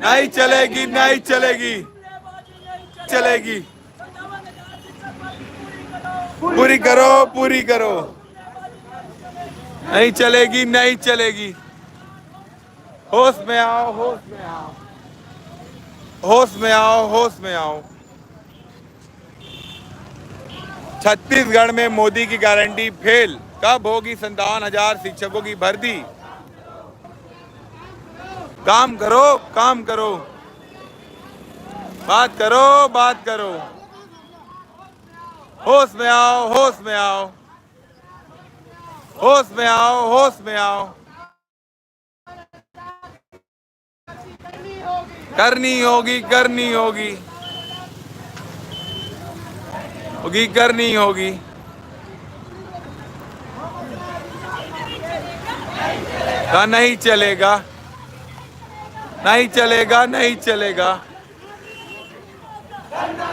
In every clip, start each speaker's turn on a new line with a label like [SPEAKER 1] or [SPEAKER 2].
[SPEAKER 1] नहीं चलेगी, नहीं चलेगी, चलेगी। पूरी करो, पूरी करो। नहीं चलेगी, नहीं चलेगी। होश में आओ, होश में आओ, होश में आओ, होश में आओ। छत्तीसगढ़ में मोदी की गारंटी फेल। कब होगी 57,000 शिक्षकों की भर्ती? काम करो, काम करो, बात करो, बात करो। होश में आओ, होश में आओ, होश में आओ, होश में आओ। करनी होगी, करनी होगी, होगी, करनी होगी। नहीं चलेगा, नहीं चलेगा, नहीं चलेगा।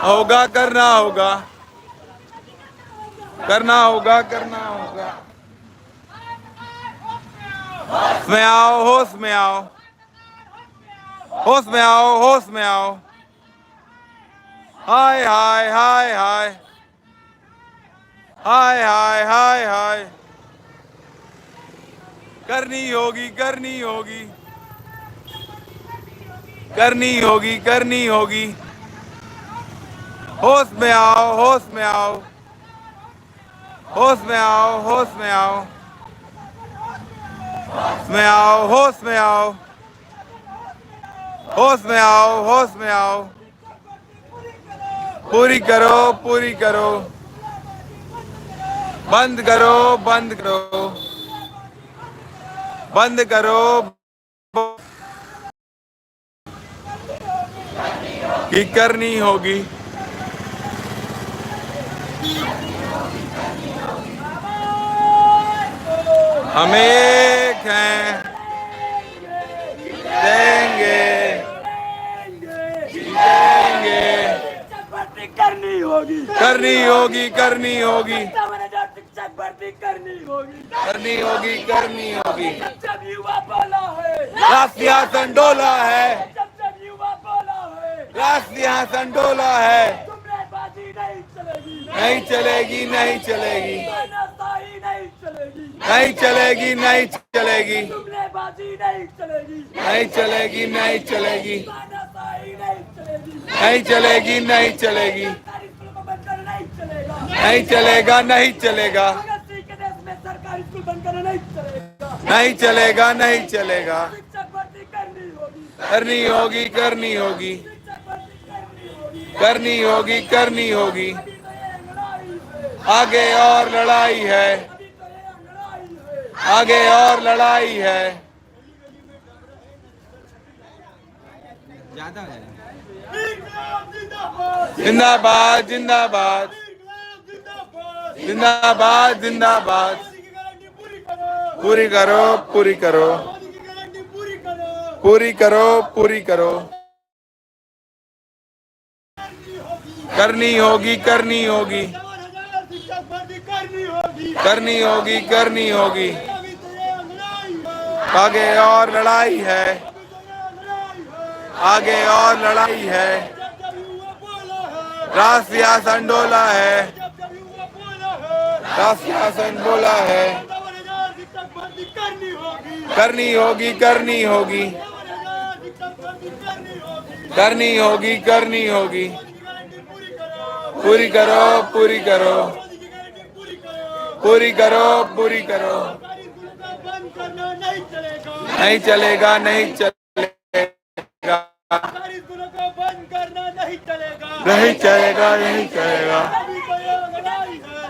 [SPEAKER 1] होगा, करना होगा, करना होगा, करना होगा। होश में आओ, होश में आओ, होश में आओ, होश में आओ। हाय हाय हाय हाय, हाय हाय हाय हाय। करनी होगी, करनी होगी, करनी होगी, करनी होगी। होश में आओ, होश में आओ, होश में आओ, होश में आओ, होश में आओ, होश में आओ, होश में आओ, होश में आओ। पूरी करो, पूरी करो, बंद करो, बंद करो, बंद करो। कि करनी होगी। हम एक हैं, देंगे, देंगे।
[SPEAKER 2] करनी होगी,
[SPEAKER 1] करनी होगी, करनी होगी,
[SPEAKER 2] शिक्षक भर्ती करनी होगी,
[SPEAKER 1] करनी होगी, करनी होगी।
[SPEAKER 2] जब युवा बोला है,
[SPEAKER 1] राष्ट्रीय संडोला है,
[SPEAKER 2] जब युवा बोला है,
[SPEAKER 1] राष्ट्रीय संडोला है।
[SPEAKER 2] तुमरेबाजी नहीं चलेगी,
[SPEAKER 1] नहीं चलेगी, नहीं चलेगी,
[SPEAKER 2] तानाशाही नहीं चलेगी,
[SPEAKER 1] नहीं चलेगी, नहीं चलेगी,
[SPEAKER 2] तुमरेबाजी नहीं चलेगी,
[SPEAKER 1] नहीं चलेगी, नहीं चलेगी,
[SPEAKER 2] तानाशाही नहीं चलेगी,
[SPEAKER 1] नहीं चलेगी, नहीं चलेगी,
[SPEAKER 2] सरकारी स्कूलों को बंद करना नहीं चलेगा,
[SPEAKER 1] नहीं चलेगा, नहीं चलेगा,
[SPEAKER 2] भगत सिंह के देश में सरकारी स्कूल बंद करना नहीं चलेगा,
[SPEAKER 1] नहीं चलेगा, नहीं चलेगा।
[SPEAKER 2] शिक्षक भर्ती करनी होगी,
[SPEAKER 1] करनी होगी, करनी होगी,
[SPEAKER 2] शिक्षक भर्ती करनी होगी,
[SPEAKER 1] करनी होगी, करनी होगी।
[SPEAKER 2] अभी तो ये लड़ाई है,
[SPEAKER 1] आगे और लड़ाई है,
[SPEAKER 2] अभी तो ये लड़ाई है,
[SPEAKER 1] आगे और लड़ाई है। जिंदाबाद, जिंदाबाद, जिंदाबाद, जिंदाबाद। पूरी करो, पूरी करो, पूरी करो, पूरी करो। करनी होगी, करनी होगी, करनी होगी, करनी होगी। आगे और लड़ाई है, आगे और लड़ाई है। राष्ट्रीय संडोला है, राष्ट्रीय संडोला है। करनी होगी, करनी होगी, करनी होगी, करनी होगी। पूरी करो, पूरी करो, पूरी करो, पूरी करो। नहीं चलेगा, नहीं चलेगा,
[SPEAKER 2] बंद करना नहीं चलेगा,
[SPEAKER 1] नहीं चलेगा, नहीं चलेगा।
[SPEAKER 2] अभी तो ये लड़ाई है,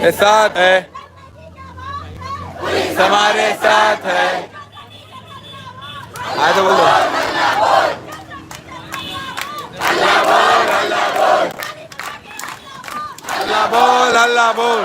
[SPEAKER 1] ये साथ है, हमारे साथ है। आगे बोलो। अल्लाह बोल, अल्लाह बोल, अल्लाह बोल, अल्लाह बोल।